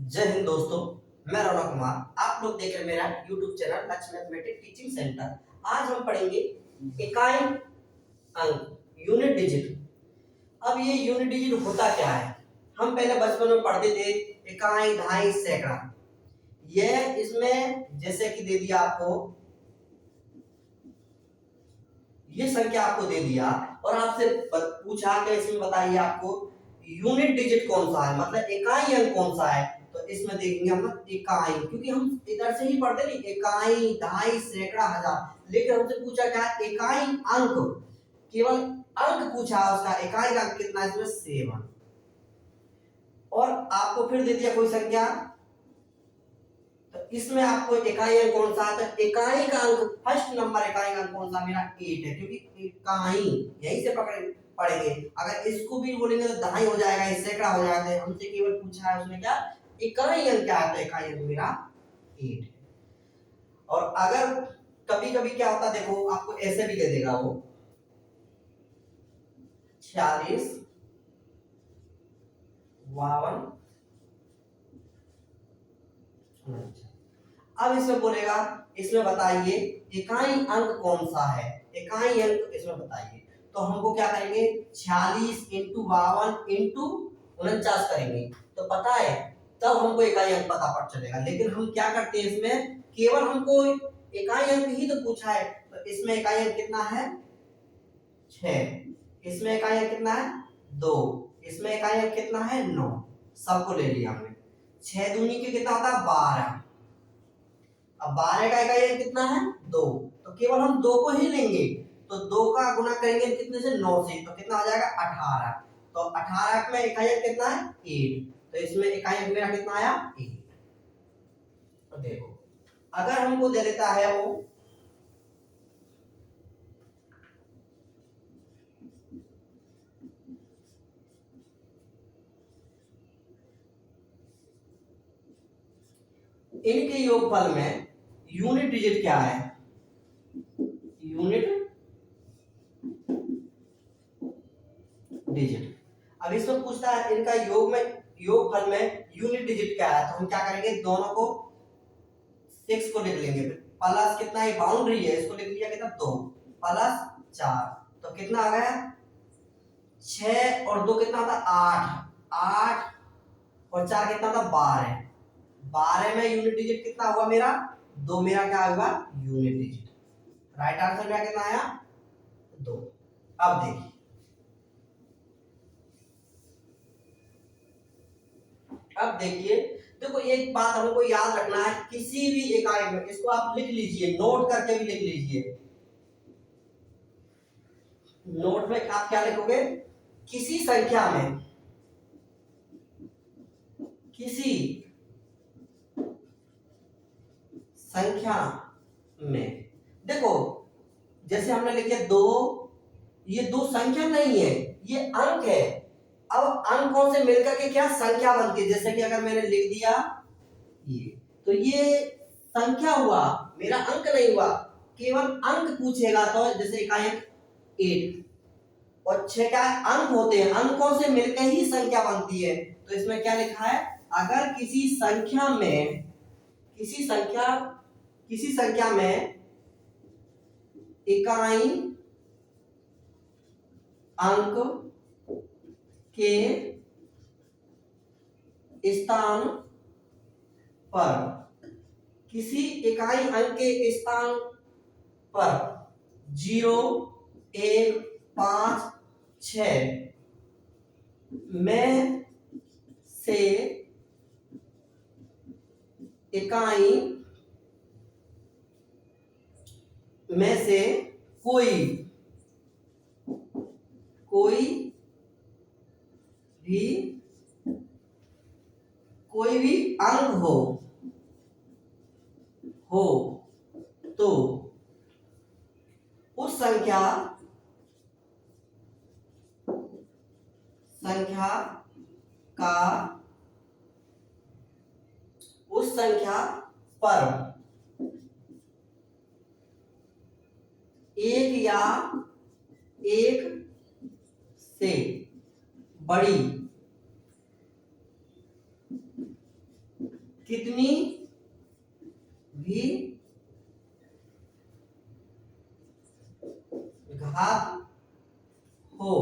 जय हिंद दोस्तों। मैं रौनक कुमार, आप लोग देख रहे हैं मेरा यूट्यूब चैनल लक्ष्य मैथमेटिक्स टीचिंग सेंटर। आज हम पढ़ेंगे इकाई अंक, यूनिट डिजिट। अब ये यूनिट डिजिट होता क्या है? हम पहले बचपन में पढ़ते थे इकाई, दहाई, सैकड़ा। ये इसमें जैसे कि दे दिया आपको, ये संख्या आपको दे दिया और आपसे पूछा कि इसमें बताइए आपको यूनिट डिजिट कौन सा है, मतलब इकाई अंक कौन सा है। तो इसमें देखेंगे हम इकाई, क्योंकि हम इधर से ही पढ़ते नहीं, इकाई, दहाई, सैकड़ा, हजार। लेकिन हमसे पूछा क्या है? इकाई अंक, केवल अंक पूछा उसका। इकाई का अंक कितना है? इसमें 7। और आपको फिर दे दिया कोई संख्या, तो इसमें आपको इकाई अंक कौन सा है? तो इकाई का अंक, फर्स्ट नंबर इकाई का अंक कौन सा? मेरा 8 है, क्योंकि इकाई यहीं से पढ़ेंगे। अगर इसको भी बोलेंगे तो दहाई हो जाएगा, इससे सैकड़ा हो जाएगा। हमसे केवल पूछा है उसमें क्या इकाई अंक क्या है, तो इकाई अंक मेरा 8 है। और अगर कभी कभी क्या होता है, देखो आपको ऐसे भी दे देगा वो 46, 52। अब इसमें बोलेगा, इसमें बताइए इकाई अंक कौन सा है, इकाई अंक इसमें बताइए। तो हमको क्या करेंगे? 46 इंटू 52 इंटू 49 करेंगे, तो पता है तब हमको इकाई अंक पता पड़ चलेगा। लेकिन हम क्या करते हैं, इसमें केवल हमको इकाई अंक ही तो पूछा है। तो इसमें इकाई अंक कितना है? 6। इसमें इकाई अंक कितना है? 2। इसमें इकाई अंक कितना है? 9। सबको ले लिया हमने। 6 दूनी के कितना होता है? 12। अब 12 का इकाई अंक कितना है? 2। तो केवल हम 2 को ही लेंगे, तो 2 का गुना करेंगे कितने से? 9 से, तो कितना हो जाएगा? 18। तो 18 में इकाई अंक कितना है? 8। तो इसमें इकाई अंक मेरा कितना आया? 8। तो देखो, अगर हमको दे देता है वो इनके योगफल में यूनिट डिजिट क्या है? Unit digit. अब इसमें पूछता है इनका योगफल में यूनिट डिजिट क्या है, तो हम क्या करेंगे? दोनों को 6 को लिख लेंगे, प्लस कितना है? बाउंड्री है, इसको लिख लिया कितना? 2 प्लस 4, तो कितना आ गया? 6 और 2 कितना होता? 8। 8 और 4 कितना होता? 12। 12 में यूनिट डिजिट कितना हुआ मेरा? 2। मेरा क्या हुआ? Unit digit. राइट आंसर मेरा कितना आया? 2। अब देखिए, देखो एक बात हमको याद रखना है, किसी भी इकाई में, इसको आप लिख लीजिए, नोट करके भी लिख लीजिए। नोट में आप क्या लिखोगे? किसी संख्या में, किसी संख्या में, देखो जैसे हमने लिखे 2, ये 2 संख्या नहीं है, ये अंक है। अब अंकों से मिलकर के क्या संख्या बनती है? जैसे कि अगर मैंने लिख दिया ये, तो ये संख्या हुआ, मेरा अंक नहीं हुआ। केवल अंक पूछेगा तो जैसे इकाई 8 और 6 क्या अंक होते हैं, अंकों से मिलकर ही संख्या बनती है। तो इसमें क्या लिखा है? अगर किसी संख्या में, किसी संख्या में इकाई अंक के स्थान पर, किसी इकाई अंक के स्थान पर 0, 1, 5, 6 में से इकाई में से कोई भी अंक हो तो उस संख्या का, उस संख्या पर एक या एक से बड़ी कितनी भी घात हो,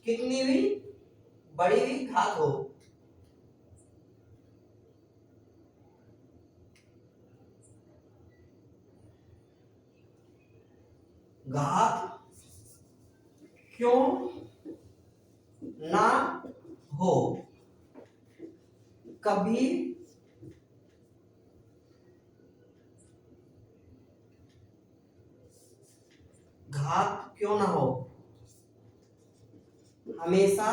कितनी भी बड़ी भी घात हो, घात क्यों ना हो, कभी घात क्यों ना हो, हमेशा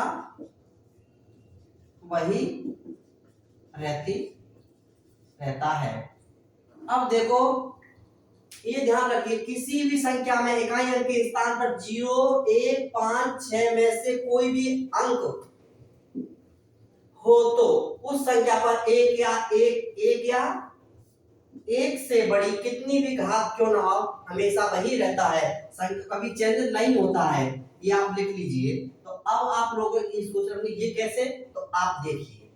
वही रहता है। अब देखो, ये ध्यान रखिए, किसी भी संख्या में इकाई अंक के स्थान पर 0, 1, 5, 6 में से कोई भी अंक हो तो उस संख्या पर एक या एक से बड़ी कितनी भी घात क्यों ना हो, हमेशा वही रहता है, संख्या कभी चेंज नहीं होता है। ये आप लिख लीजिए। तो अब आप लोग इस क्वेश्चन में ये कैसे, तो आप देखिए,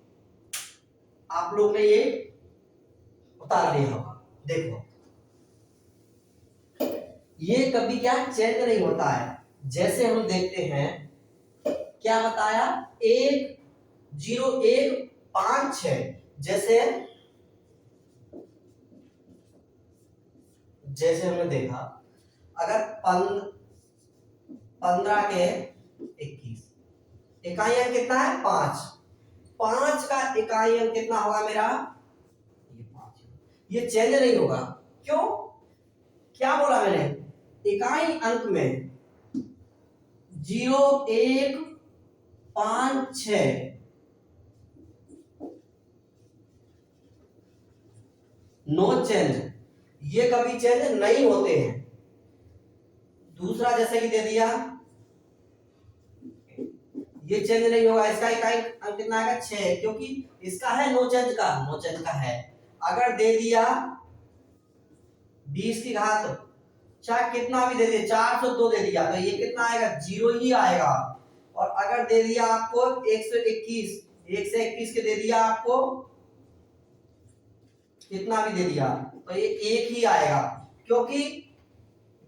आप लोग ने ये उतार लिया होगा। देखो, ये कभी क्या चेंज नहीं होता है। जैसे हम देखते हैं, क्या बताया, 1, 0, 1, 5, 6, जैसे हमने देखा, अगर 15 के 21, इकाई अंक कितना है, 5, 5 का इकाई अंक कितना होगा मेरा, ये 5, ये चेंज नहीं होगा। क्यों, क्या बोला मैंने, इकाई अंक में 0, 1, 5, 6 नो चेंज, ये कभी चेंज नहीं होते हैं। दूसरा जैसे कि दे दिया, ये चेंज नहीं होगा, इसका इकाई अंक कितना आएगा, 6, क्योंकि इसका है नो चेंज का है। अगर दे दिया 20 की घात, चाहे कितना भी दे दिया, 402 दे दिया, तो ये कितना आएगा, 0 ही आएगा। और अगर दे दिया आपको 121, 121 के दे दिया आपको, कितना भी दे दिया, तो ये 1 ही आएगा, क्योंकि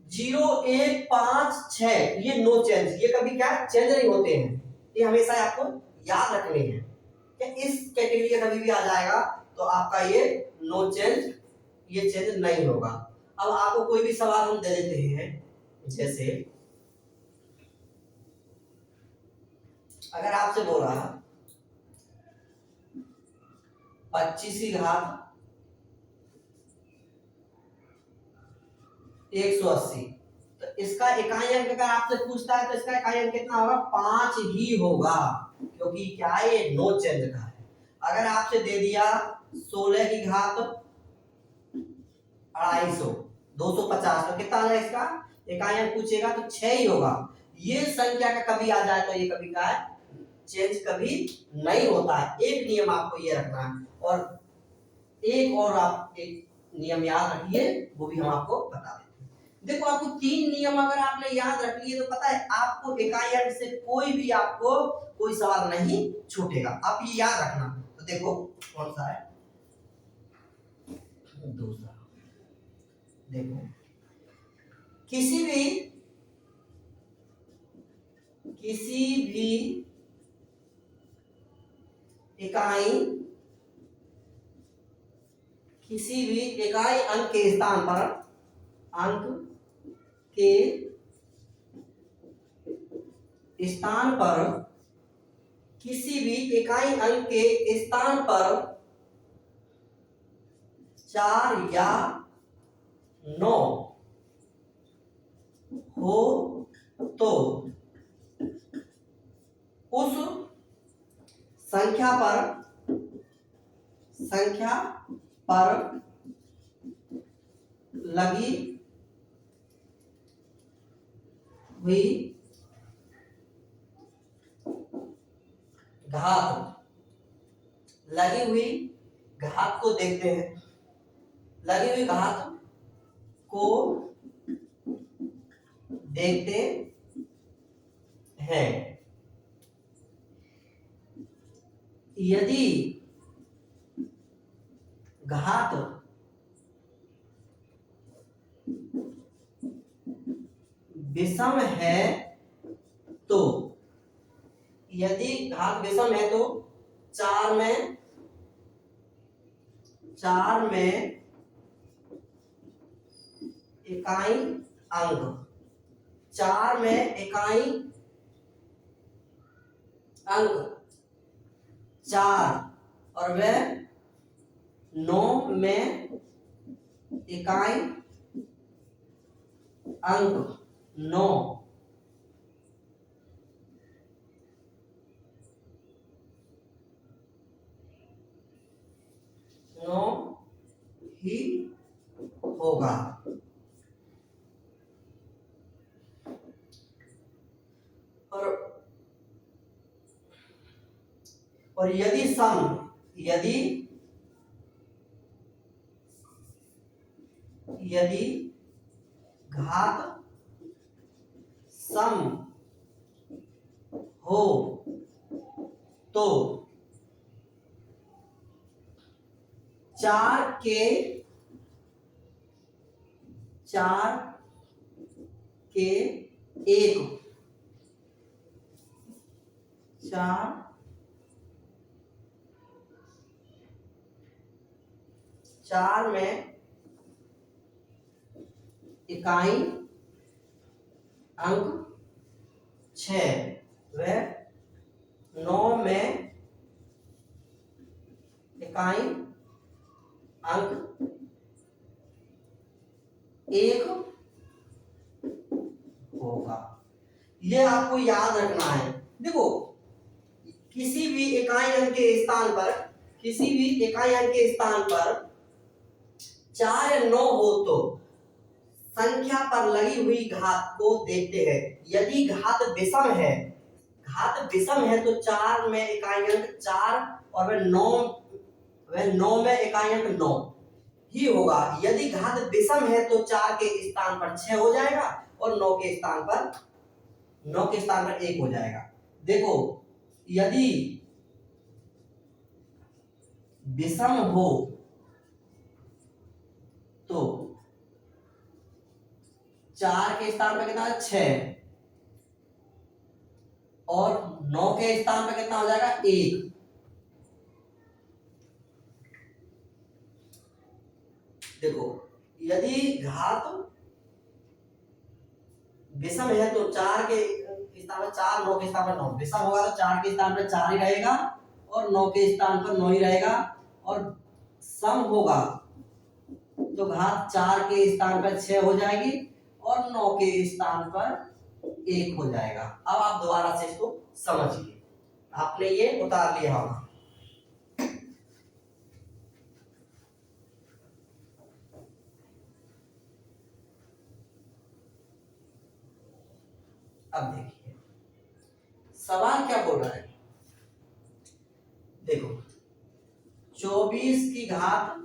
0, 1, 5, 6 ये नो चेंज, ये कभी क्या चेंज नहीं होते हैं। ये हमेशा आपको याद रखने हैं कि इस कैटेगरी का कभी भी आ जाएगा तो आपका ये नो चेंज, ये चेंज नहीं होगा। अब आपको कोई भी सवाल हम दे देते हैं, जैसे अगर आपसे बोल रहा 25 की घात 180, तो इसका इकाई अंक अगर आपसे पूछता है तो इसका इकाई अंक कितना होगा, 5 ही होगा, क्योंकि क्या है, ये नो चेंज का है। अगर आपसे दे दिया 16 की घात 250, 250, तो कितना आ जाएगा, इसका इकाई अंक पूछेगा तो 6 ही होगा। ये संख्या का कभी आ जाए तो ये कभी का है, चेंज कभी नहीं होता है। एक नियम आपको ये रखना है, और एक और आप एक नियम याद रखिए, वो भी हम आपको बता देते हैं। देखो, आपको 3 नियम अगर आपने याद रख लिए तो पता है आपको इकाई अंक से कोई भी आपको कोई सवाल नहीं छूटेगा, आप ये याद रखना। तो देखो कौन सा है, दूसरा। देखो, किसी भी इकाई अंक के स्थान पर, किसी भी इकाई अंक के स्थान पर 4 या 9 हो तो उस संख्या पर लगी हुई घात को देखते हैं, लगी हुई घात को देखते हैं। यदि घात विषम है तो, यदि घात विषम है तो चार में इकाई अंक, चार में इकाई अंक चार और वह 9 में इकाई अंक 9, ही होगा। और यदि घात सम हो तो चार के एक, चार में इकाई अंक 6 वह 9 में इकाई अंक 1 होगा। ये आपको याद रखना है। देखो, किसी भी इकाई अंक के स्थान पर 4 या 9 हो तो संख्या पर लगी हुई घात को देखते हैं। यदि घात विषम है तो 4 में इकाई अंक 4 और वह 9 में इकाई अंक 9 ही होगा। यदि घात विषम है तो 4 के स्थान पर 6 हो जाएगा और 9 के स्थान पर 1 हो जाएगा। देखो, यदि विषम हो तो 4 के स्थान पर कितना है 6 और 9 के स्थान पर कितना हो जाएगा 1। देखो, यदि घात विषम है तो 4 के स्थान पर 4, 9 के स्थान पर 9। विषम होगा तो 4 के स्थान पर 4 ही रहेगा और 9 के स्थान पर 9 ही रहेगा। और सम होगा तो घात 4 के स्थान पर 6 हो जाएगी और 9 के स्थान पर 1 हो जाएगा। अब आप दोबारा से इसको समझिए, आपने ये उतार लिया होगा। अब देखिए सवाल क्या बोल रहा है। देखो, 24 की घात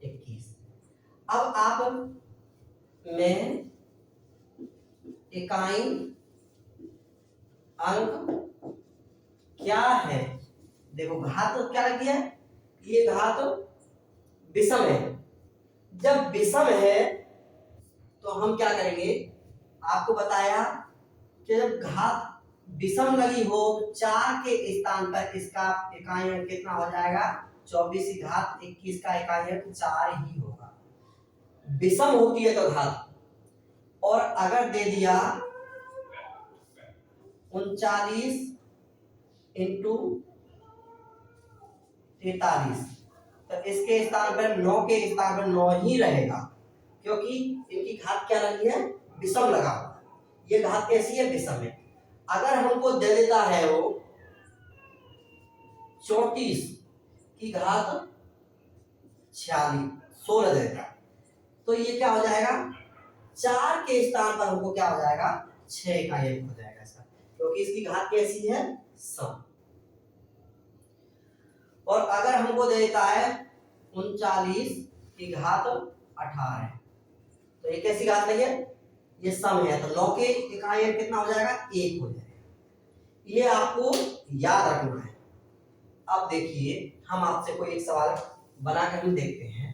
21। अब आप में इकाई अंक क्या है। देखो, घात क्या लगी है, ये घात विषम है। जब विषम है तो हम क्या करेंगे, आपको बताया कि जब घात विषम लगी हो 4 के स्थान पर इसका इकाई अंक कितना हो जाएगा 24 की घात 21 का इकाई अंक 4 ही होगा। विषम होती है तो घात, और अगर दे दिया 39 इंटू 43 तो इसके स्थान पर 9 के स्थान पर 9 ही रहेगा, क्योंकि इनकी घात क्या लगी है विषम लगा हुआ है। ये घात कैसी है विषम है। अगर हमको दे देता है वो 34 की घात 16 दे देता तो ये क्या हो जाएगा 4 के स्थान पर हमको क्या हो जाएगा 6 का एक हो जाएगा इसका, क्योंकि इसकी घात कैसी है सम। और अगर हमको दे देता है 39 की घात 18 तो ये कैसी घात लगी है, ये सम है तो 9 के इकाई अंक कितना हो जाएगा 1 हो जाएगा। ये आपको याद रखना है। अब देखिए हम आपसे कोई एक सवाल बनाकर हम देखते हैं।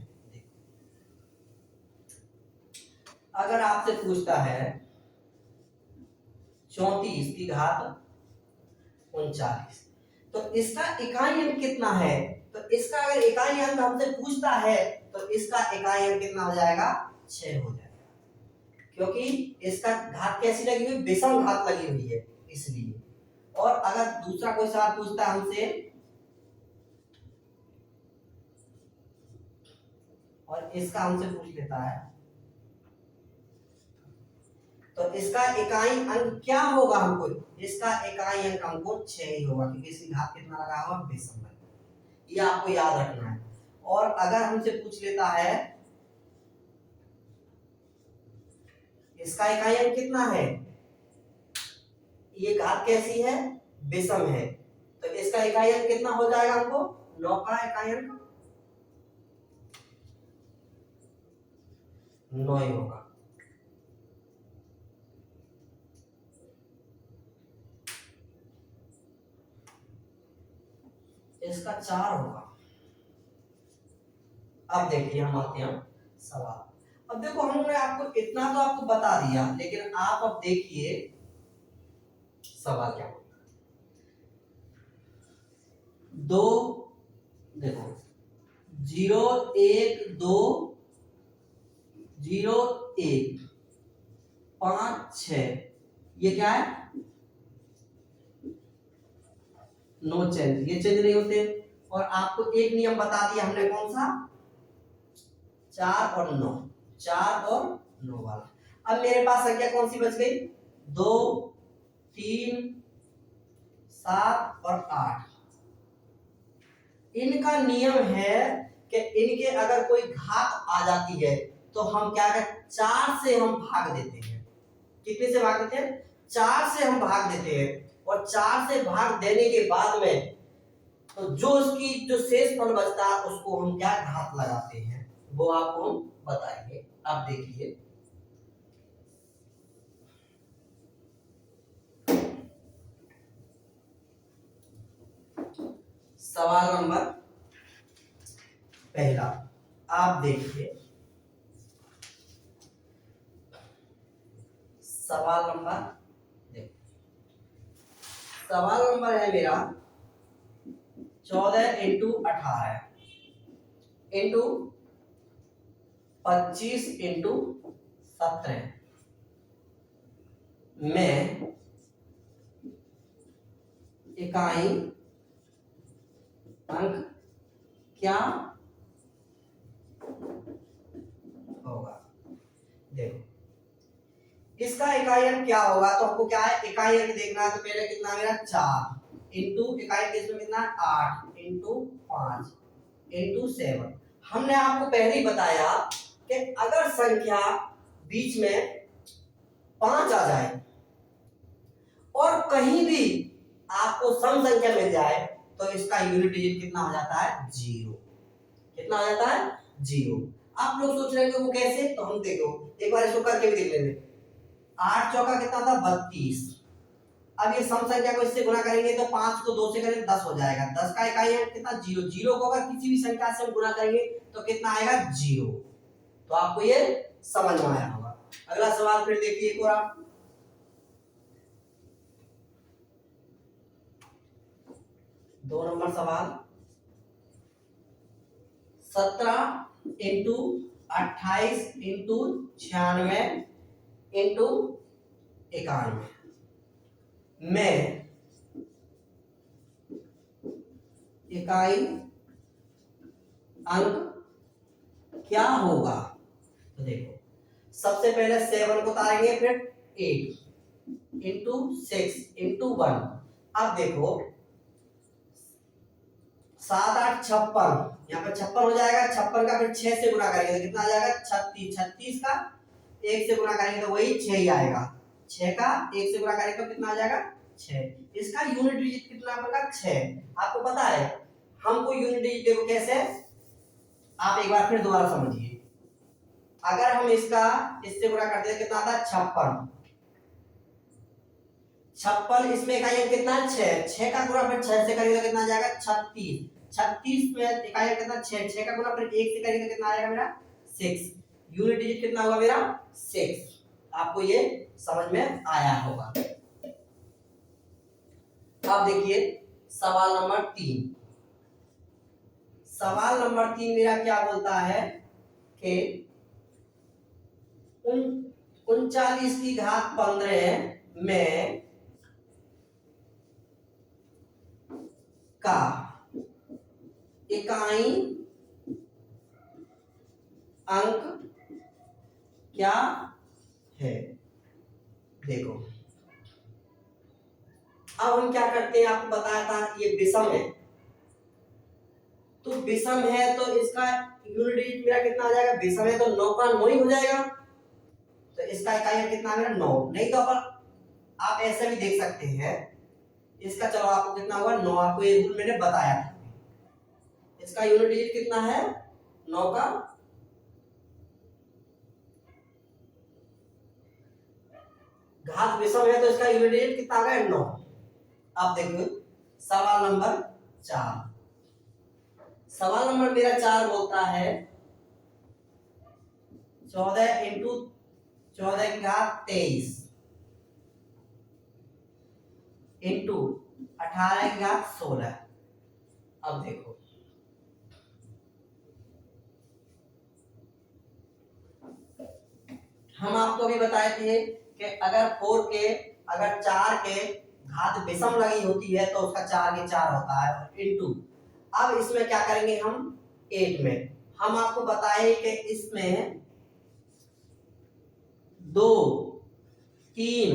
अगर आपसे पूछता है 34 की घात 39, तो इसका इकाई अंक कितना है? तो इसका अगर इकाई अंक हमसे पूछता है तो इसका इकाई अंक कितना हो जाएगा? 6 हो जाएगा, क्योंकि इसका घात कैसी लगी हुई? विषम घात लगी हुई है इसलिए। और अगर दूसरा कोई सवाल पूछता है हमसे और इसका हमसे पूछ लेता है, तो इसका इकाई अंक क्या होगा? हमको इसका इकाई अंक हमको 6 ही होगा, क्योंकि इसकी घात कितना लगा हुआ? विषम लगा। ये आपको याद रखना है। और अगर हमसे पूछ लेता है इसका इकाई अंक कितना है, ये घात कैसी है? विषम है, तो इसका इकाई अंक कितना हो जाएगा? हमको 9 का इकाई अंक 9 ही होगा। इसका 4 होगा। अब देखिए हम आते हैं सवाल। अब देखो हमने आपको इतना तो आपको बता दिया, लेकिन आप अब देखिए सवाल क्या होगा। दो देखो 0 1 2 0 1 5 6, ये क्या है? नो चेंज, ये चेंज नहीं होते। और आपको एक नियम बता दिया हमने, कौन सा? 4 और 9, 4 और 9 वाला। अब मेरे पास संख्या कौन सी बच गई? 2 3 7 और 8। इनका नियम है कि इनके अगर कोई घात आ जाती है तो हम क्या करते? 4 से हम भाग देते हैं। कितने से भाग देते हैं? 4 से हम भाग देते हैं। और 4 से भाग देने के बाद में तो जो उसकी जो शेष फल बचता है उसको हम क्या घात लगाते हैं, वो आपको हम बताएंगे। आप देखिए सवाल नंबर पहला, आप देखिए सवाल नंबर, देखो सवाल नंबर है मेरा 14 इंटू 18 इंटू 25 इंटू 17 में इकाई अंक क्या होगा? देखो इसका इकाई अंक क्या होगा, तो हमको क्या है? इकाई अंक देखना है। तो पहले कितना मेरा 4 इंटू इकाई अंक इसमें कितना? 8 इंटू 5 इंटू 7। हमने आपको पहले ही बताया कि अगर संख्या बीच में 5 आ जाए और कहीं भी आपको सम संख्या मिल जाए तो इसका यूनिट डिजिट कितना हो जाता है? 0। कितना हो जाता है? 0। आप लोग सोच रहे हो वो कैसे, तो हम देखो एक बार इसको करके भी देख लेंगे। 8 चौका कितना था? 32। अब ये सम संख्या को इससे गुणा करेंगे तो 5 को 2 से करेंगे 10 हो जाएगा। 10 का इकाई अंक कितना? 0। 0 को अगर किसी भी संख्या से हम गुणा करेंगे तो कितना आएगा? 0। तो आपको ये समझ में आया होगा। अगला सवाल फिर देखिए एक और आप। दो नंबर सवाल 17 इंटू 28 इंटू 96 इंटू 91 में इकाई अंक क्या होगा? तो देखो सबसे पहले 7 को उतारेंगे, फिर 8 इंटू 6 इंटू 1। अब देखो 7 8 56, यहाँ पे 56 हो जाएगा। 56 का फिर 6 से गुणा करेंगे तो कितना आ जाएगा? 36। 36 का 1 से गुणा करेंगे तो वही 6 ही आएगा। 6 का 1 से गुणा करेंगे तो कितना आ जाएगा? 6। इसका यूनिट डिजिट कितना बनेगा? 6। आपको पता है हमको यूनिट डिजिट देखो कैसे, आप एक बार फिर दोबारा समझिए। अगर हम इसका इससे गुणा करते हैं कितना आता है? 56। 56 इसमें इकाई अंक कितना है? 6। 6 का गुणा फिर 6 से करेंगे तो कितना आ जाएगा? 36। 36 में इकाई अंक कितना 6, 6 का गुना फिर 1 से करेंगे कितना आएगा मेरा 6, यूनिट डिजिट कितना होगा मेरा 6। आपको ये समझ में आया होगा। अब देखिए सवाल नंबर 3। सवाल नंबर 3 मेरा क्या बोलता है कि 39 की घात 15 में का इकाई अंक क्या है। देखो अब हम क्या करते हैं, आपको बताया था ये विषम है, तो विषम है तो इसका यूनिट डिजिट मेरा कितना आ जाएगा, विषम है तो 9 का 9 ही हो जाएगा, तो इसका इकाई अंक कितना मेरा 9। नहीं तो आप ऐसे भी देख सकते हैं इसका, चलो आपको कितना होगा 9, आपको ये रूल मैंने बताया था। इसका यूनिट डिजिट कितना है 9 का, घात विषम है तो इसका यूनिट डिजिट कितना आ गया 9। अब देखो सवाल नंबर 4। सवाल नंबर मेरा 4 बोलता है 14 इंटू 14 की घात 23 इंटू 18 की घात 16। अब देखो हम आपको भी बताए थे कि अगर 4 के घात विषम लगी होती है तो उसका 4 के 4 होता है इंटू। अब इसमें क्या करेंगे हम 8 में, हम आपको बताए कि इसमें 2 3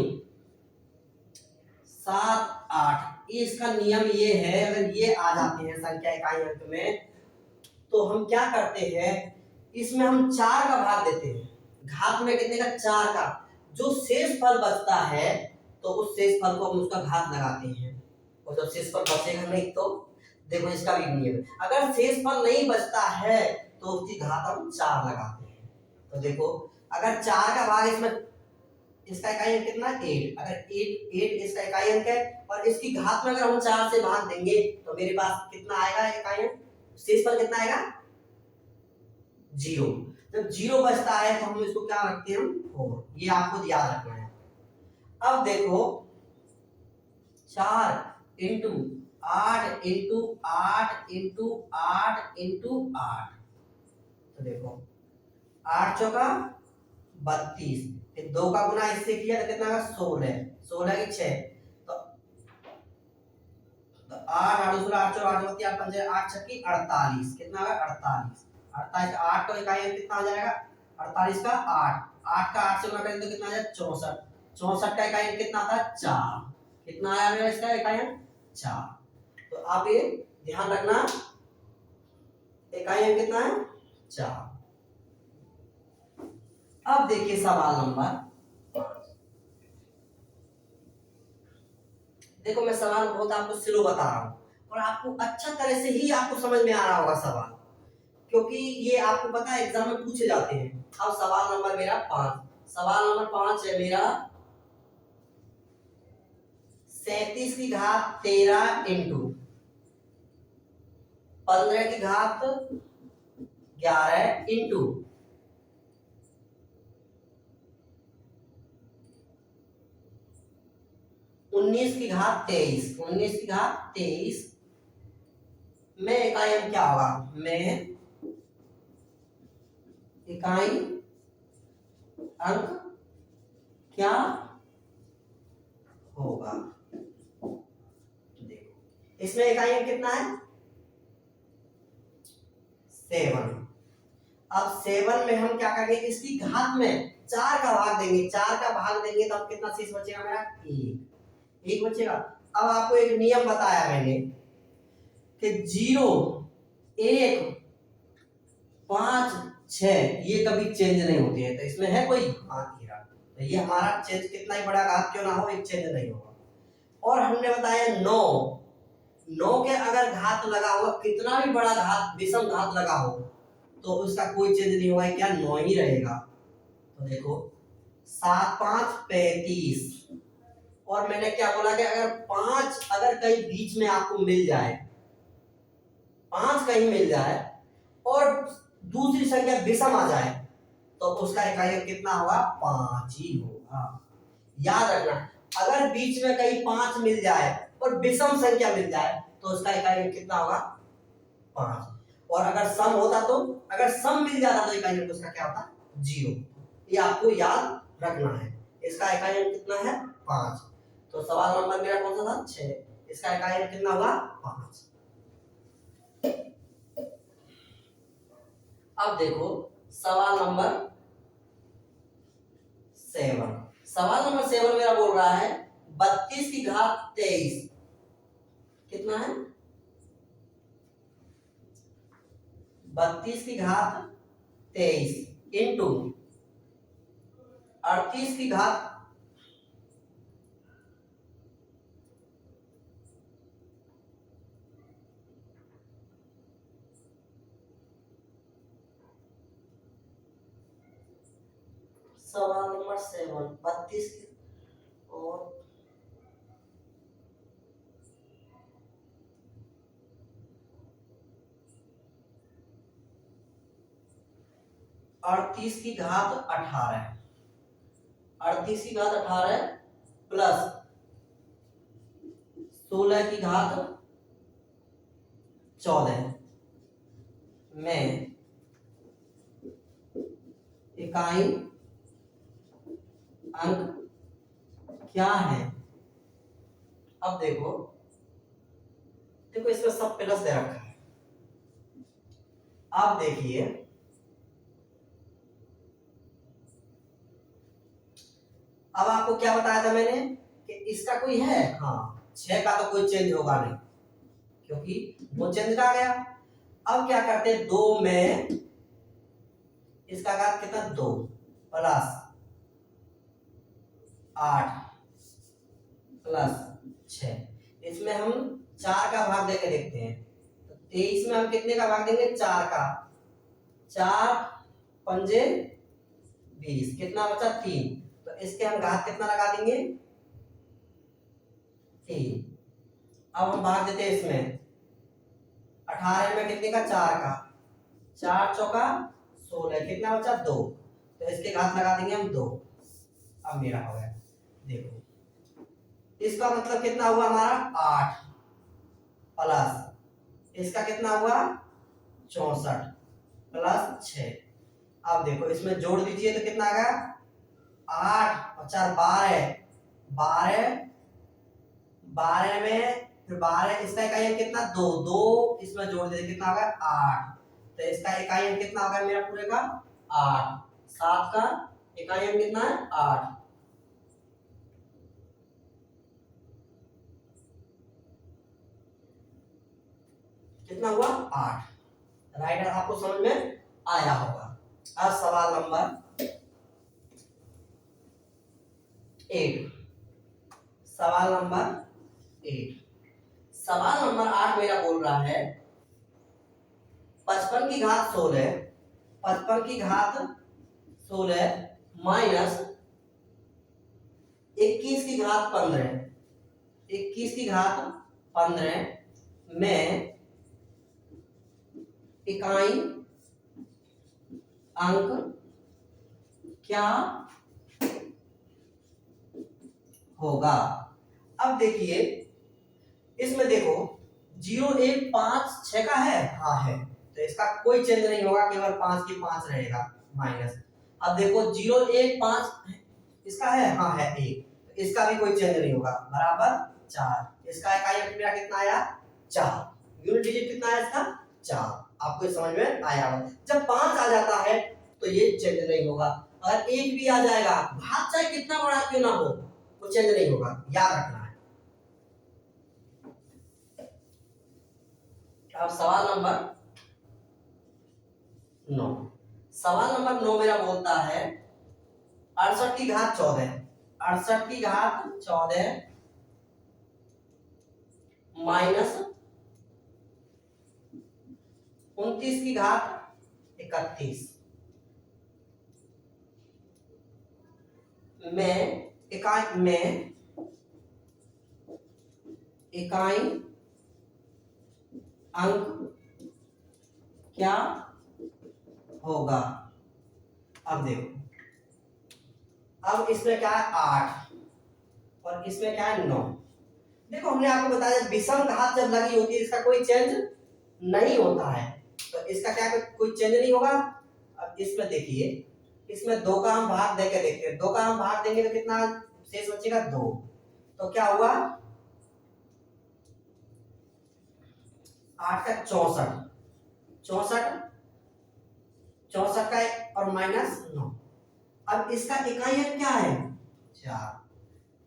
7 8 इसका नियम ये है, अगर ये आ जाते हैं संख्या इकाई अंक में तो हम क्या करते हैं, इसमें हम 4 का भाग देते हैं, घात में कितने का 4 का, जो शेष फल बचता है तो उस शेष फल को हम उसका घात लगाते हैं, और जब शेष फल बचेगा नहीं तो देखो इसका भी नियम है, अगर शेष फल नहीं बचता है तो उसकी घात हम 4 लगाते हैं। तो देखो अगर 4 का भाग इसमें, इसका इकाई अंक कितना 8, अगर 8 इसका इकाई अंक है और इसकी घात में अगर हम 4 से भाग देंगे तो मेरे पास कितना आएगा इकाई अंक, शेष फल कितना आएगा 0। जब 0 बचता है तो हम इसको क्या रखते हैं 4, ये आपको याद रखना है। अब देखो 4 इंटू 8 इंटू 8 इंटू 8 इंटू 8, तो देखो 8 चौका 32, फिर 2 का गुना इससे किया तो कितना आएगा 16, 16 की 6, तो 8 8 16 8 4 8 8 5 8 6 की 48, कितना आएगा 48, 48 8 का इकाई अंक कितना आ जाएगा 48 का 8, 8 का 8 से गुणा करें तो कितना आ जाएगा 64, 64 का इकाई अंक कितना आता है 4, कितना आया मेरा इसका इकाई अंक 4। तो आप ये ध्यान रखना इकाई अंक कितना है 4। अब देखिए सवाल नंबर 5। देखो मैं सवाल बहुत आपको स्लो बता रहा हूं और आपको अच्छा तरह से ही आपको समझ में आ रहा होगा सवाल, क्योंकि ये आपको पता है एग्जाम में पूछे जाते हैं। अब सवाल नंबर मेरा 5, सवाल नंबर 5 है मेरा 37 की घात 13 इंटू 15 की घात 11 इंटू 19 की घात 23, 19 की घात 23 में इकाई अंक क्या होगा, में इकाई अंक क्या होगा। देखो इसमें इकाई अंक कितना है 7। अब 7 में हम क्या करेंगे, इसकी घात में 4 का भाग देंगे, 4 का भाग देंगे तो अब कितना शेष बचेगा मेरा 1 बचेगा। अब आपको एक नियम बताया मैंने कि 0 1 5 6 ये कभी चेंज नहीं होते हैं, तो इसमें है कोई तो ये हमारा चेंज कितना ही बड़ा घात क्यों ना हो एक चेंज नहीं होगा। और हमने बताया 9 के अगर घात लगा होगा, कितना भी बड़ा घात विषम घात लगा हो तो उसका कोई चेंज नहीं होगा, क्या 9 ही रहेगा। तो देखो 7 5 35, और मैंने क्या बोला कि अगर 5 अगर कहीं बीच में आपको मिल जाए 5 कहीं मिल जाए और दूसरी संख्या विषम आ जाए तो उसका इकाई अंक कितना होगा? 5 ही होगा। याद रखना, अगर बीच में कहीं 5 मिल जाए और विषम संख्या मिल जाए तो उसका इकाई अंक कितना होगा? 5। और अगर सम होता तो, अगर सम मिल जाता तो इकाई अंक उसका क्या होता? 0। ये आपको याद रखना है। इसका इकाई अंक कितना है? 5। तो सवाल नंबर मेरा कौन सा था? 6। इसका इकाई अंक कितना होगा? 5। अब देखो सवाल नंबर 7। सवाल नंबर 7 मेरा बोल रहा है 32 की घात 23 कितना है? 32 की घात 23 इंटू 38 की घात 32 की और 38 की घात 18, 38 की घात 18 प्लस 16 की घात 14 में इकाई अंक क्या है? अब देखो देखो इसमें सब प्लस दे रखा है। अब देखिए अब आपको क्या बताया था मैंने कि इसका कोई है? हाँ, 6 का तो कोई चेंज होगा नहीं क्योंकि वो चेंज का गया। अब क्या करते हैं? 2 में इसका घात कितना? 2 प्लस 8 प्लस 6। इसमें हम 4 का भाग देके देखते हैं। तो 23 में हम कितने का भाग देंगे? 4 का। 4 पंजे 20, कितना बचा? 3। तो इसके हम घात कितना लगा देंगे? 3। अब हम भाग देते हैं इसमें 18 में कितने का? 4 का। 4 चौका 16, कितना बचा? 2। तो इसके घात लगा देंगे हम 2। अब मेरा हो गया। देखो इसका मतलब कितना हुआ हमारा? 8 प्लस इसका कितना हुआ? 64 प्लस 6। अब देखो इसमें जोड़ दीजिए तो कितना आ गया? 8 और 4 12, 12 12 में फिर 12 इसका इकाई अंक कितना? 2 2 इसमें जोड़ दीजिए कितना होगा? 8। तो इसका इकाई अंक कितना होगा मेरा पूरे का? 8। 7 का इकाई अंक कितना है? 8। कितना हुआ? 8। राइट, आपको समझ में आया होगा। अब सवाल नंबर 8। सवाल नंबर 8। सवाल नंबर 8 मेरा बोल रहा है 55 की घात 16, 55 की घात 16 माइनस 21 की घात 15, 21 की घात 15 में इकाई अंक क्या होगा? अब देखिए इसमें देखो 0 1 5 6 का है? हाँ है। तो इसका कोई चेंज नहीं होगा, केवल 5 की 5 रहेगा माइनस। अब देखो 0 1 5 इसका है? हाँ है 1। तो इसका भी कोई चेंज नहीं होगा, बराबर 4। इसका इकाई अंक मेरा कितना आया? 4। यूनिट डिजिट कितना है इसका? 4। आपको ये समझ में आया होगा। जब 5 आ जाता है तो ये चेंज नहीं होगा। अगर 1 भी आ जाएगा, भाग चाहे कितना बड़ा क्यों ना हो, वो चेंज नहीं होगा, याद रखना है। अब सवाल नंबर 9। सवाल नंबर 9 मेरा बोलता है 68 की घात 14, 68 की घात 14 माइनस 29 की घात 31 में इकाई अंक क्या होगा। अब देखो, अब इसमें क्या है 8 और इसमें क्या है 9। देखो हमने आपको बताया विषम घात जब लगी होती है इसका कोई चेंज नहीं होता है, तो इसका क्या कोई चेंज नहीं होगा। अब इसमें देखिए, इसमें 2 का हम भाग देके देखते हैं, 2 का हम भाग देंगे तो कितना शेष बचेगा 2। तो क्या हुआ 8 का 64, 64 का और -9। अब इसका इकाई क्या है 4,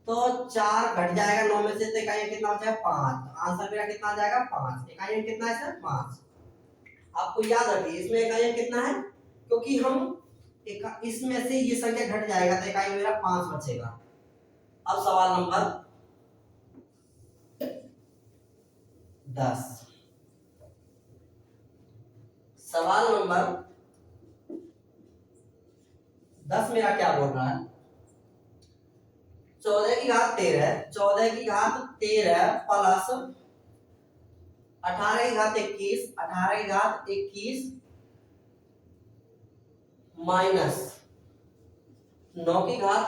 तो 4 घट जाएगा 9 में से, तो इकाई कितना हो जाएगा 5। आंसर मेरा कितना आ जाएगा 5। इकाई कितना है सर 5। आपको याद रखिए इसमें इकाई कितना है, क्योंकि हम इसमें से ये संख्या घट जाएगा तो इकाई मेरा 5 बचेगा। अब सवाल नंबर 10। सवाल नंबर 10 मेरा क्या बोल रहा है, 14 की घात 13, 14 की घात 13 प्लस 18 की घात 21, 18 की घात 21 माइनस 9 की घात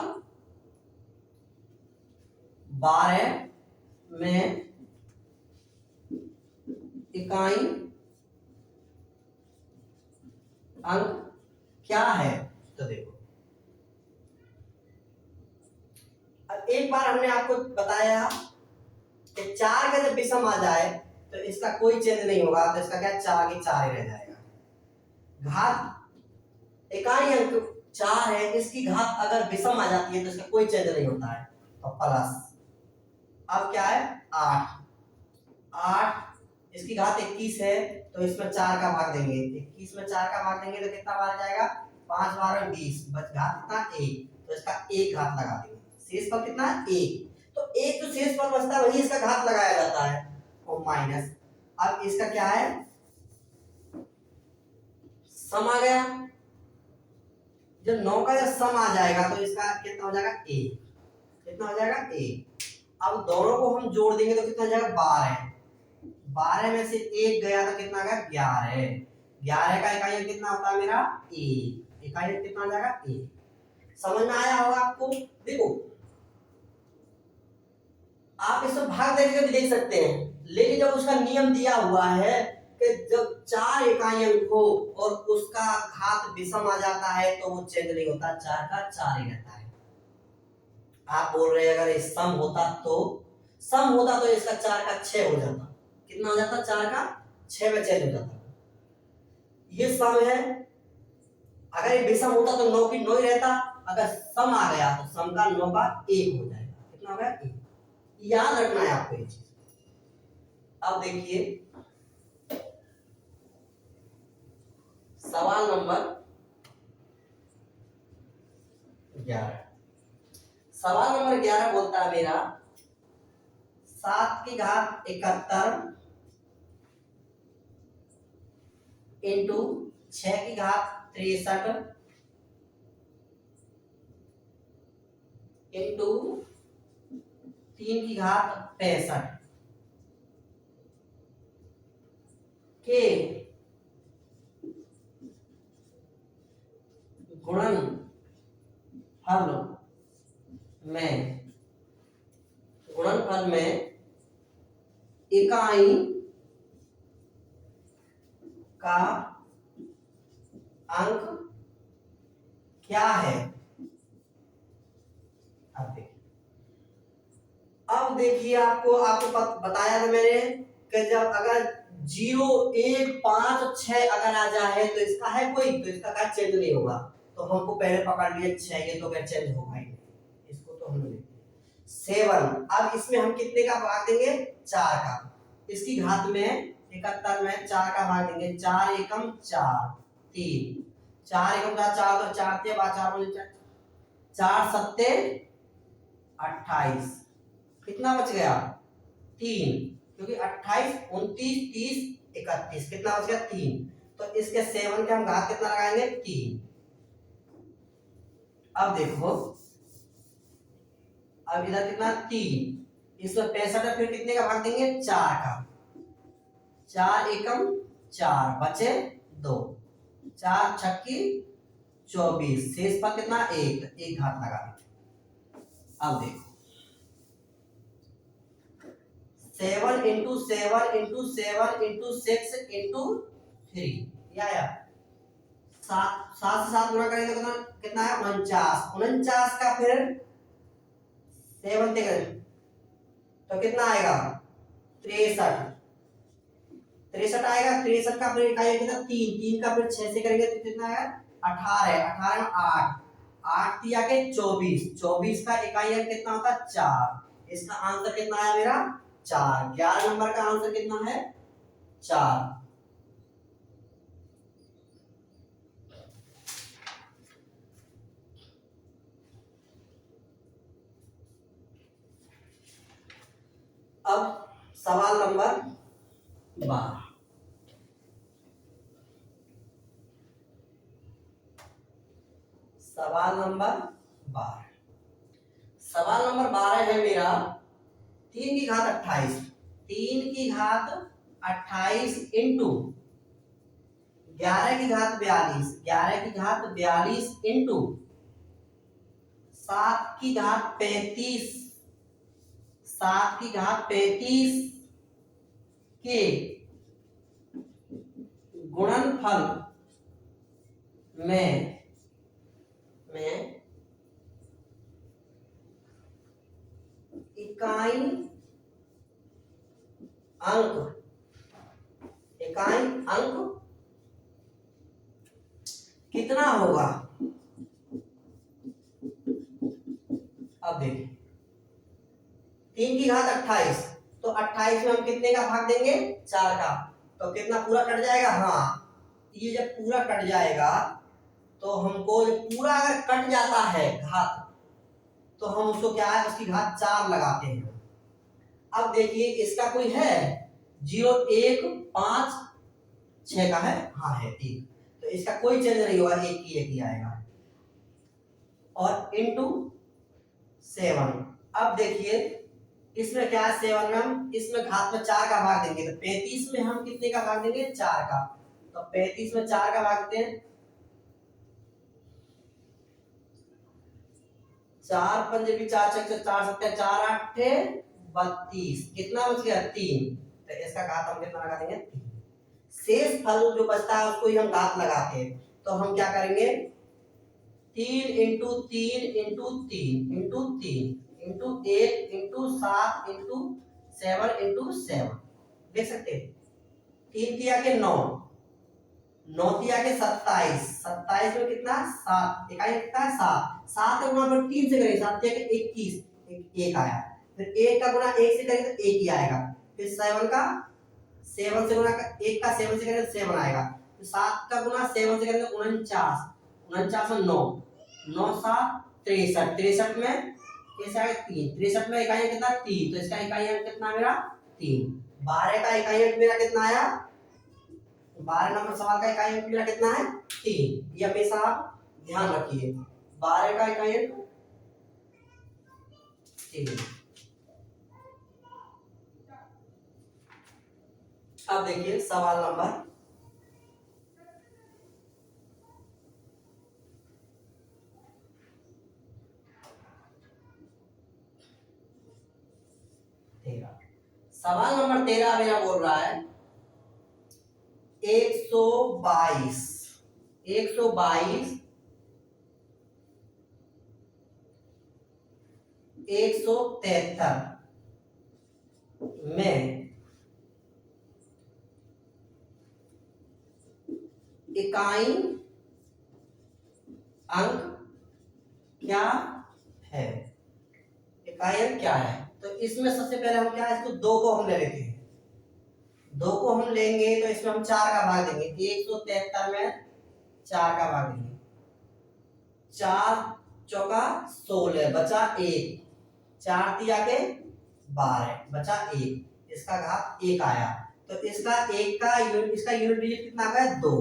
12 में इकाई अंक क्या है। तो देखो, अब एक बार हमने आपको बताया कि 4 का जब विषम आ जाए तो इसका कोई चेंज नहीं होगा, तो इसका क्या 4 की 4 ही रह जाएगा। घात इकाई अंक 4 है, इसकी घात अगर विषम आ जाती है तो इसका कोई चेंज नहीं होता है, तो प्लस। अब क्या है 8, 8 इसकी घात 21 है, तो इसमें 4 का भाग देंगे, 21 में 4 का भाग देंगे तो कितना बार जाएगा 5 बार 20, बच घात कितना 1, तो इसका 1 घात लगा देंगे। शेष पद कितना है 1, तो 1 जो शेष पद बचता है वही इसका घात लगाया जाता है, और माइनस। अब इसका क्या है सम आ गया, जब 9 का जब सम आ जाएगा तो इसका कितना हो जाएगा 1, कितना हो जाएगा 1। अब दोनों को हम जोड़ देंगे तो कितना हो जाएगा 12, 12 में से 1 गया तो कितना आ गया 11, 11 का इकाई अंक कितना होता है मेरा 1, इकाई अंक कितना आ जाएगा 1। समझ में आया होगा आपको। देखो आप इसमें भाग देकर भी देख सकते हैं, लेकिन जब उसका नियम दिया हुआ है कि जब 4 इकाई अंक हो और उसका घात विषम आ जाता है तो वो चेंज नहीं होता, 4 का 4 ही रहता है। आप बोल रहे हैं अगर सम होता तो, सम होता तो इसका 4 का 6 हो जाता, कितना हो जाता 4 का 6 में चेंज हो जाता। ये सम है, अगर ये विषम होता तो 9 की 9 ही रहता, अगर सम आ गया तो सम का 9 का 1 हो जाएगा, कितना हो गया 1। याद रखना है आपको ये चीज। अब देखिए सवाल नंबर 11। सवाल नंबर 11 बोलता है मेरा 7 की घात 71 इंटू 6 की घात 63 इंटू 3 की घात 65 के गुणनफल में इकाई का अंक क्या है। अब देखिए आपको बताया था मैंने कि जब अगर 0 1 5 6 अगर आ जाए तो इसका है कोई, तो इसका क्या चेंज नहीं होगा, तो हमको पहले पकड़ लिए 6, ये तो क्या चेंज होगा ही नहीं, इसको तो हम लेंगे 7। अब इसमें हम कितने का भाग देंगे 4 का, इसकी घात में 71 में 4 का भाग देंगे, 4 एकम 4 3, 4 एकम 4 तो 4 थे 4 सत्ते 28, कितना बच गया 3, क्योंकि 28 29 30 31 कितना बच गया 3, तो इसके 7 के हम घात कितना लगाएंगे 3। अब देखो, अब इधर कितना 3, इसमें 65 है, फिर कितने का भाग देंगे 4 का, 4 एकम 4 बचे 2, 4 छक्की 24, शेष पर कितना 1, तो एक घात लगा देते। अब देखो 7 इंटू 7 इंटू 7 इंटू 6 इंटू 3, या 7 से 7 गुना करेंगे तो कितना कितना है 49, 49 का फिर 7 से करें तो कितना आएगा 63, 63 आएगा। 63 का फिर इकाई कितना 3, 3 का फिर 6 से करेंगे तो कितना आएगा 18, 18 में 8, 8 दिया के 24, 24 का इकाई अंक कितना होता है 4। इसका आंसर कितना आया मेरा 4। 11 नंबर का आंसर कितना है 4। अब सवाल नंबर 12, सवाल नंबर 12, सवाल नंबर 12 है मेरा 3 की घात 28, 3 की घात 28 इंटू 11 की घात 42, 11 की घात 42 इंटू 7 की घात 35, 7 की घात 35 के गुणनफल में इकाई अंक कितना होगा। अब देखिए 3 की घात 28, तो 28 में हम कितने का भाग देंगे 4 का, तो कितना पूरा कट जाएगा। हाँ, ये जब पूरा कट जाएगा तो हमको जब पूरा अगर कट जाता है घात तो हम उसको क्या है उसकी घात 4 लगाते हैं। अब देखिए इसका कोई है 0, 1, 5, 6 का है, हाँ है 1, तो इसका कोई चेंज नहीं होगा, एक ही आएगा। और इंटू 7, अब देखिए इसमें क्या है 7 में हम इसमें घात में 4 का भाग देंगे, तो 35 में हम कितने का भाग देंगे 4 का, तो 35 में 4 का भाग देते हैं 4 पंजे भी 4 छक 4 7 4 8 32, कितना बच गया 3, तो इसका घात हम कितना लगा देंगे 3। शेष फल जो बचता है उसको ही हम घात लगाते हैं, तो हम क्या करेंगे 3 into 3 into 3 into 3 into 1 into 7 into 7 into 7, देख सकते हैं 3 किया के 9, 9 किया के 27, 27 में कितना 7, इकाई कितना है 7, 7 का गुणा पर 3 से करेंगे 7 किया के 21, एक आया, फिर 1 का गुणा 1 से करेंगे तो 1 ही आएगा, फिर 7 का 7 से गुणा 1 का 7 से करेंगे तो 7 आएगा, फिर 7 का गुणा 7 से करेंगे 49, 49 में 9, 9 7 63, 63 में कैसे आएगा 3, 63 में इकाई कितना 3, तो इसका इकाई अंक कितना मेरा 3। 12 का इकाई अंक मेरा कितना आया, 12 नंबर सवाल का इकाई अंक मेरा कितना है 3, ये हमेशा आप ध्यान रखिए, 12 का इकाई अंक 3। अब देखिए सवाल नंबर 13, सवाल नंबर 13 मेरा बोल रहा है 122 122 173 में इकाई अंक क्या है, इकाई अंक क्या है। तो इसमें सबसे पहले हम क्या है इसको 2 को हम ले लेते हैं, 2 को हम लेंगे तो इसमें हम 4 का भाग देंगे, 173 में 4 का भाग देंगे, 4 चौका 16 बचा 1, 4 दिया के 12 बचा 1, इसका घात 1 आया, तो इसका 1 का इसका यूनिट डिजिट कितना आ गया 2,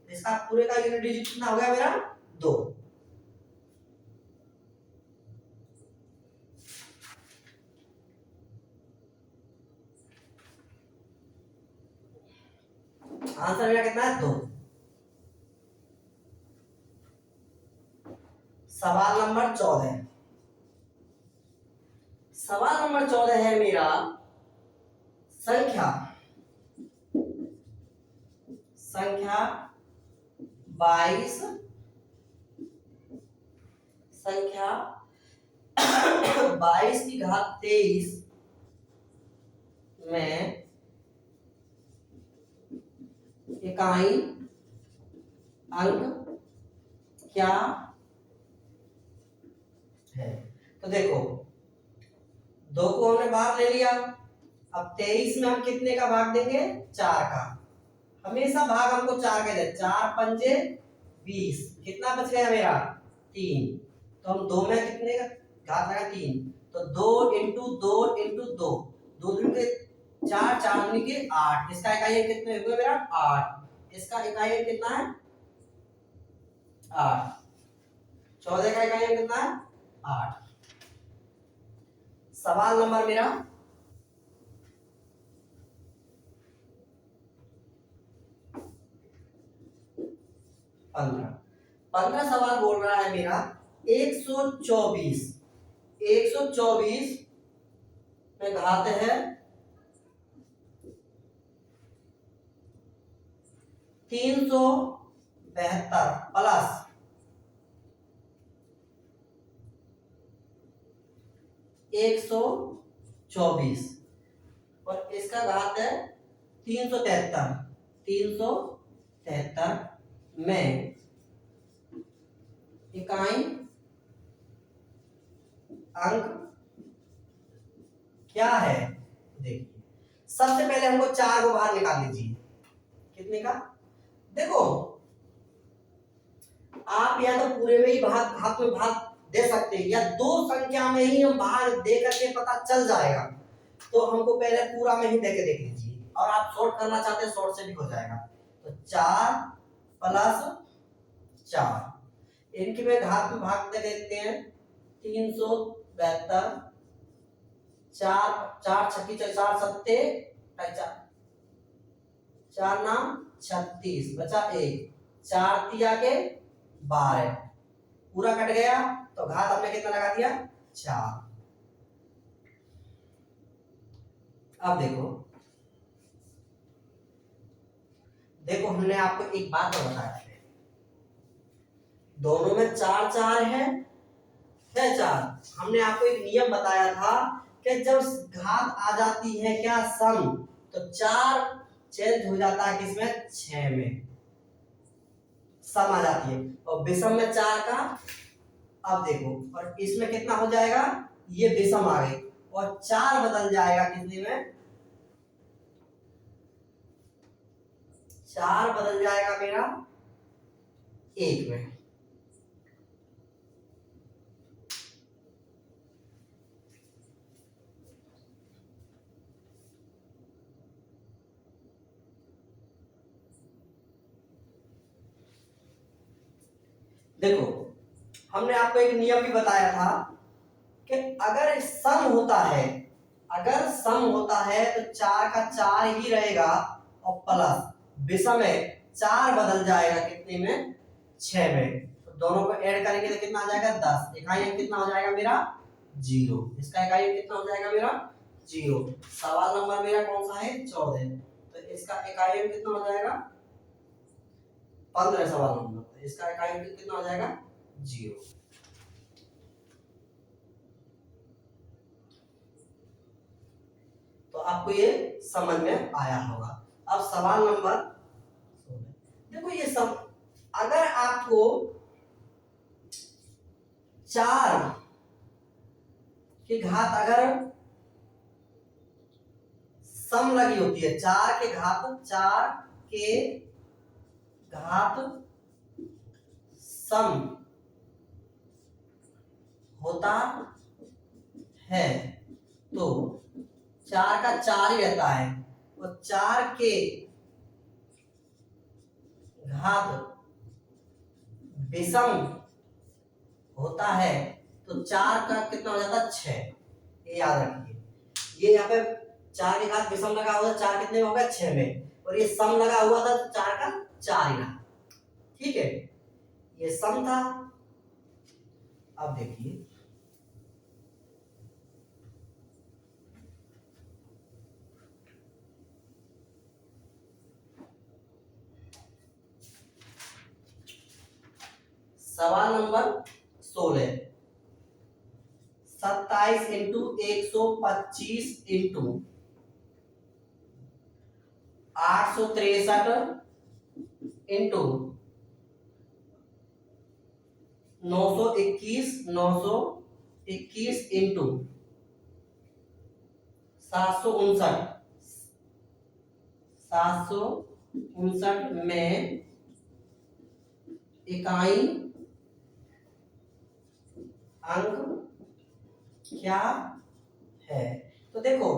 इसका पूरे का यूनिट डिजिट कितना हो गया मेरा 2। आंसर मेरा कितना है 2। सवाल नंबर 14। सवाल नंबर 14 है मेरा, संख्या संख्या 22, संख्या 22 की घात 23 में इकाई अंक क्या है। तो देखो, 2 को हमने भाग ले लिया, अब 23 में हम कितने का भाग देंगे, 4 का। हमेशा भाग हमको 4 के दे, 4 पंजे 20, कितना बच गया मेरा 3। तो हम 2 में कितने का घात लगा 3, तो 2 इंटू 2 इंटू 2, 2 दूनी के 4, 4 दूनी के 8, इसका इकाई कितने हुए मेरा 8, इसका इकाई कितना है 8, 14 का इकाई कितना है 8। सवाल नंबर मेरा 15 सवाल बोल रहा है मेरा 124 में घात है 372 प्लस 124 और इसका घात है 373 में इकाई अंक क्या है। देखिए, सबसे पहले हमको 4 को बाहर निकाल लीजिए, कितने का, देखो आप या तो पूरे में ही भाग में भाग दे सकते हैं, या 2 संख्या में ही हम बाहर दे करके पता चल जाएगा। तो हमको पहले पूरा में ही देके देख लीजिए, और आप शॉर्ट करना चाहते हैं शॉर्ट से भी हो जाएगा। तो 4 प्लस 4, इनके में घात में भाग दे देते हैं 372, 4 छक्की 4 सत्ते 4 नाम 36, बचा 1, 4 तिया के 12, पूरा कट गया, तो घात हमने कितना लगा दिया 4। अब देखो हमने आपको एक बात और बताया है, दोनों में 4 4 है 4। हमने आपको एक नियम बताया था कि जब घात आ जाती है क्या सम, तो 4 चेंज हो जाता है किसमें 6 में, सम आ जाती है, और विषम में 4 का। अब देखो, और इसमें कितना हो जाएगा, ये विषम आ गई, और 4 बदल जाएगा कितने में, 4 बदल जाएगा मेरा 1 में। देखो, हमने आपको एक नियम भी बताया था कि अगर सम होता है, तो 4 का 4 ही रहेगा, और प्लस विषम है 4 बदल जाएगा कितने में 6 में, तो दोनों को ऐड करेंगे तो कितना आ जाएगा 10, इकाई अंक कितना हो जाएगा मेरा 0, इसका इकाई अंक कितना हो जाएगा मेरा 0। सवाल नंबर मेरा कौन सा है 14, तो इसका इकाई अंक कितना हो जाएगा 15 सवाल नंबर, तो इसका इकाई अंक कितना हो जाएगा 0। तो आपको ये समझ में आया होगा। अब सवाल नंबर 16, देखो ये सब, अगर आपको 4 की घात अगर सम लगी होती है, 4 के घात सम होता है, तो 4 का 4 ही रहता है, और 4 के घात विषम होता है, तो 4 का कितना हो जाता है 6, ये याद रखिए। ये यहाँ पे 4 के घात विषम लगा हुआ था, 4 कितने में हो गया 6 में, और ये सम लगा हुआ था तो 4 का 4 ही रहा, ठीक है, ये सम था। अब देखिए, सवाल number 16, 27 into 125 into 863 into 921 into 759 में इकाई अंक क्या है। तो देखो,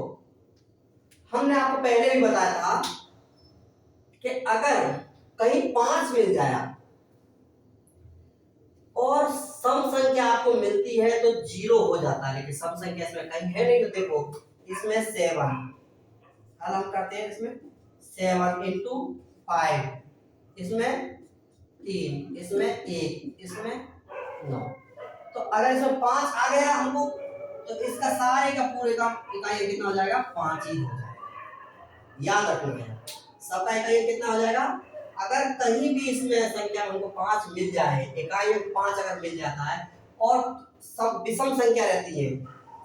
हमने आपको पहले भी बताया था कि अगर कहीं 5 मिल जाए और सम संख्या आपको मिलती है तो 0 हो जाता है, लेकिन सम संख्या इसमें कहीं है नहीं। तो देखो, इसमें 7, हल हम करते हैं, इसमें 7 इंटू 5, इसमें 3, इसमें 1, इसमें 9। तो अगर इसमें 5 आ गया हमको, तो इसका सारे का पूरे का इकाई कितना हो जाएगा, 5 ही हो जाएगा। याद रखना है, सबका इकाई कितना हो जाएगा। अगर कहीं भी इसमें संख्या हमको 5 मिल जाए, इकाई में 5 अगर मिल जाता है और सब विषम संख्या रहती है,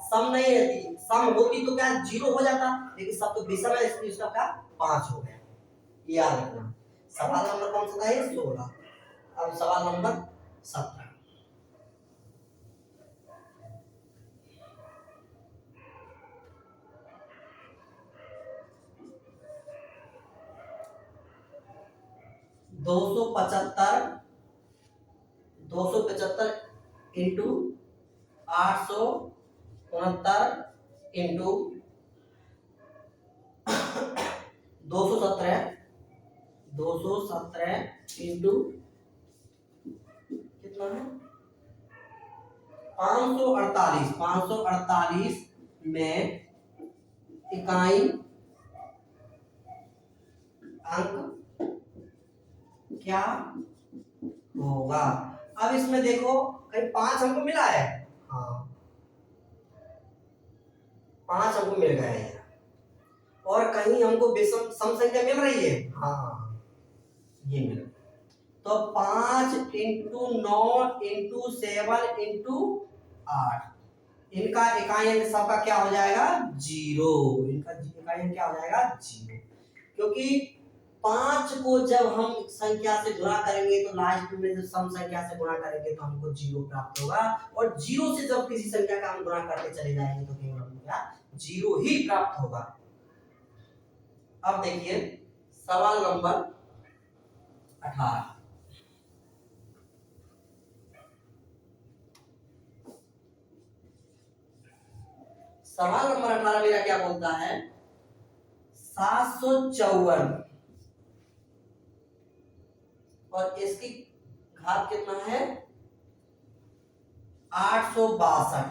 सम नहीं रहती, सम होती तो क्या 0 हो जाता, लेकिन सब तो विषम है, इसलिए उसका क्या 5 हो गया। याद रखना। सवाल नंबर कौन सा था, 16। अब सवाल नंबर 17, 275 इंटू 869 इंटू 217 इंटू कितना है, 548 में इकाई अंक क्या होगा। अब इसमें देखो, कहीं 5 हमको मिला है, हाँ 5 हमको मिल गए हैं, और कहीं हमको विषम सम संख्या मिल रही है, हाँ ये मिल। तो 5 इंटू 9 इंटू 7 इंटू 8, इनका इकाई अंक सबका क्या हो जाएगा, 0। इनका इकाई अंक क्या हो जाएगा, 0। क्योंकि 5 को जब हम संख्या से गुणा करेंगे तो लास्ट में जब सम संख्या से गुणा करेंगे तो हमको 0 प्राप्त होगा, और 0 से जब किसी संख्या का हम गुणा करते चले जाएंगे तो केवल हमको क्या 0 ही प्राप्त होगा। अब देखिए सवाल नंबर 18, सवाल नंबर 18 मेरा क्या बोलता है, 754 और इसकी घात कितना है, 862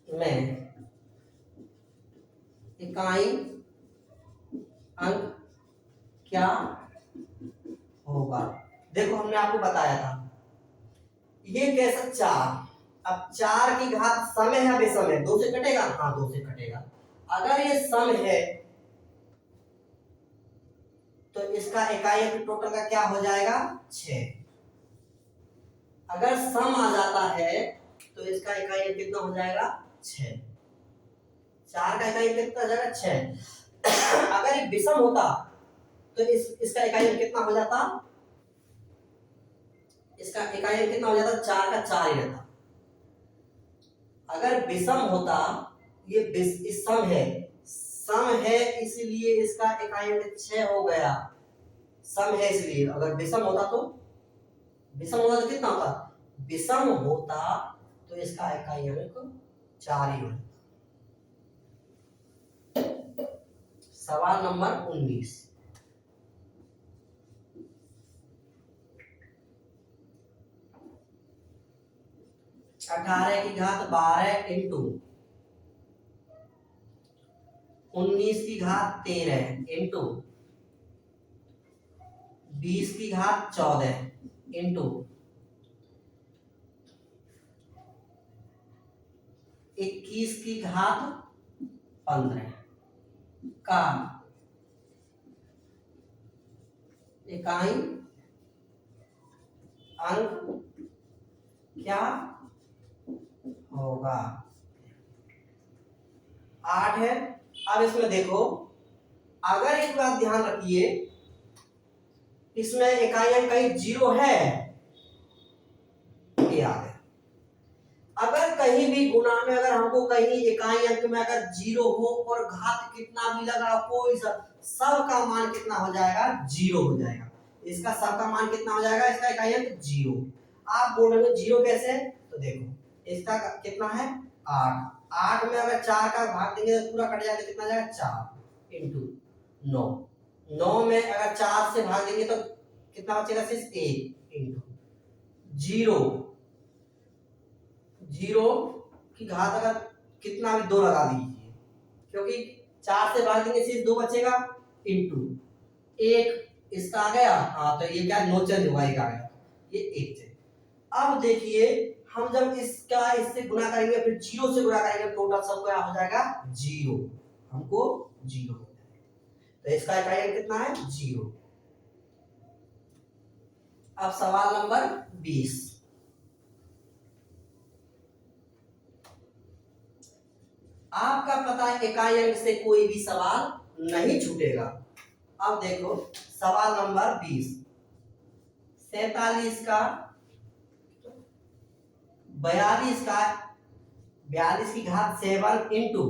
में इकाई अंक क्या होगा। देखो, हमने आपको बताया था ये कैसा 4, अब 4 की घात सम है या विषम है, 2 से कटेगा, हाँ 2 से कटेगा। अगर ये सम है तो इसका इकाई अंक टोटल का क्या हो जाएगा, 6। अगर सम आ जाता है तो इसका इकाई अंक कितना हो जाएगा, 6। 4 का इकाई अंक कितना हो जाएगा, 6। अगर ये विषम होता तो इसका इकाई अंक कितना हो जाता, इसका इकाई अंक कितना हो जाता, 4 का 4 ही रहता। अगर विषम होता, ये सम है, सम है इसलिए इसका इकाई अंक 6 हो गया, सम है इसलिए। अगर विषम होता तो कितना होता, विषम होता तो इसका इकाई अंक 4 ही होता। सवाल नंबर 19, 18 की घात 12 इंटू 19 की घात 13 इंटू 20 की घात 14 इंटू 21 की घात 15 का इकाई अंक क्या होगा? 8 है। अब इसमें देखो, अगर एक बात ध्यान रखिए, इसमें इकाई अंक कहीं 0 है, ये आ गया। अगर कहीं भी गुणा में अगर हमको कहीं इकाई अंक में अगर 0 हो और घात कितना भी लगा, कोई सब का मान कितना हो जाएगा? 0 हो जाएगा। इसका सब का मान कितना हो जाएगा? इसका इकाई अंक 0। आप बोल रहे हो 0 कैसे? तो देखो, इसका कितना है? 8। 8 में अगर 4 का भाग देंगे तो पूरा कट जाएगा, तो कितना जाएगा? 4 इंटू 9। 9 में अगर 4 से भाग देंगे तो कितना बचेगा? सिर्फ 1 इंटू 0। 0 की घात अगर कितना भी 2 लगा दीजिए, क्योंकि 4 से भाग देंगे सिर्फ 2 बचेगा, इंटू 1 इसका आ गया। हाँ, तो ये क्या? नोचन होगा, एक आ गया, ये 1 से। अब देखिए, हम जब इसका इससे गुणा करेंगे, फिर 0 से गुणा करेंगे, टोटल सब क्या हो जाएगा? 0। हमको 0 हो जाएगा। तो इसका इकाई अंक कितना है? 0। अब सवाल नंबर 20। आपका पता है इकाई अंक से कोई भी सवाल नहीं छूटेगा। अब देखो सवाल नंबर 20। 47 का 42 का 42 की घात 7 इंटू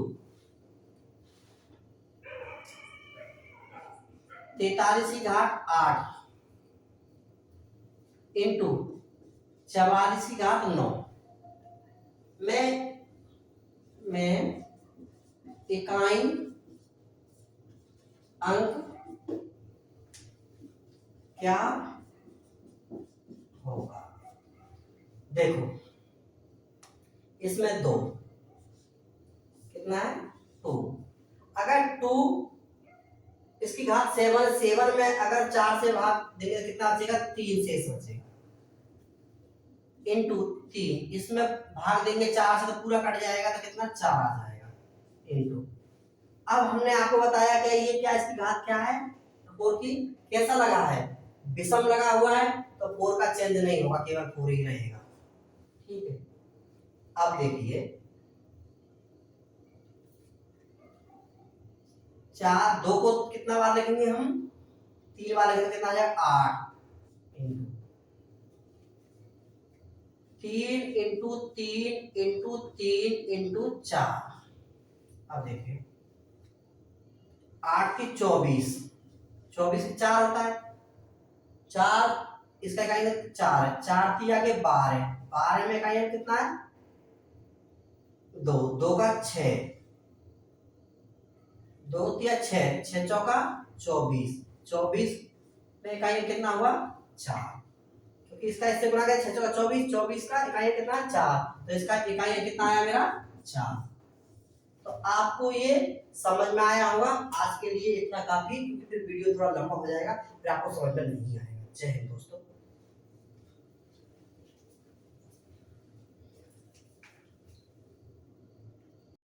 43 की घात 8 इंटू 44 की घात 9 में इकाई अंक क्या होगा? देखो, इसमें 2 कितना है? 2। अगर 2 इसकी घात 7 में अगर 4 से भाग देंगे तो कितना बचेगा? 3 शेष बचेगा, इंटू 3। इसमें भाग देंगे 4 से तो पूरा कट जाएगा, तो कितना? 4 आ जाएगा, इंटू। अब हमने आपको बताया कि ये क्या, इसकी घात क्या है? 4 की। कैसा लगा है? विषम लगा हुआ है, तो 4 का चेंज नहीं होगा, केवल 4 ही रहेगा। ठीक है। अब देखिए, 4 2 को कितना बार लिखेंगे हम? 3 बार लिखेंगे, कितना आ जाएगा? 8 इंटू 3 इंटू 3 इंटू 3 इंटू 4। अब देखिए, 8 की 24, 24 की 4 होता है, 4 इसका इकाई अंक 4 है, 4 की आगे 12, 12 में इकाई अंक कितना है? 2, 2 का 6, 2 तिया 6, 6 चौका 24, 24 में इकाई अंक कितना हुआ? 4, क्योंकि इसका इससे गुणा किया, 6 चौका 24, 24 का इकाई अंक कितना है? 4, तो इसका इकाई अंक कितना आया मेरा? 4। तो आपको ये समझ में आया होगा। आज के लिए इतना काफी, क्योंकि फिर वीडियो थोड़ा लंबा हो जाएगा, फिर आपको समझ में नहीं आएगा। जय हिंद दोस्तों।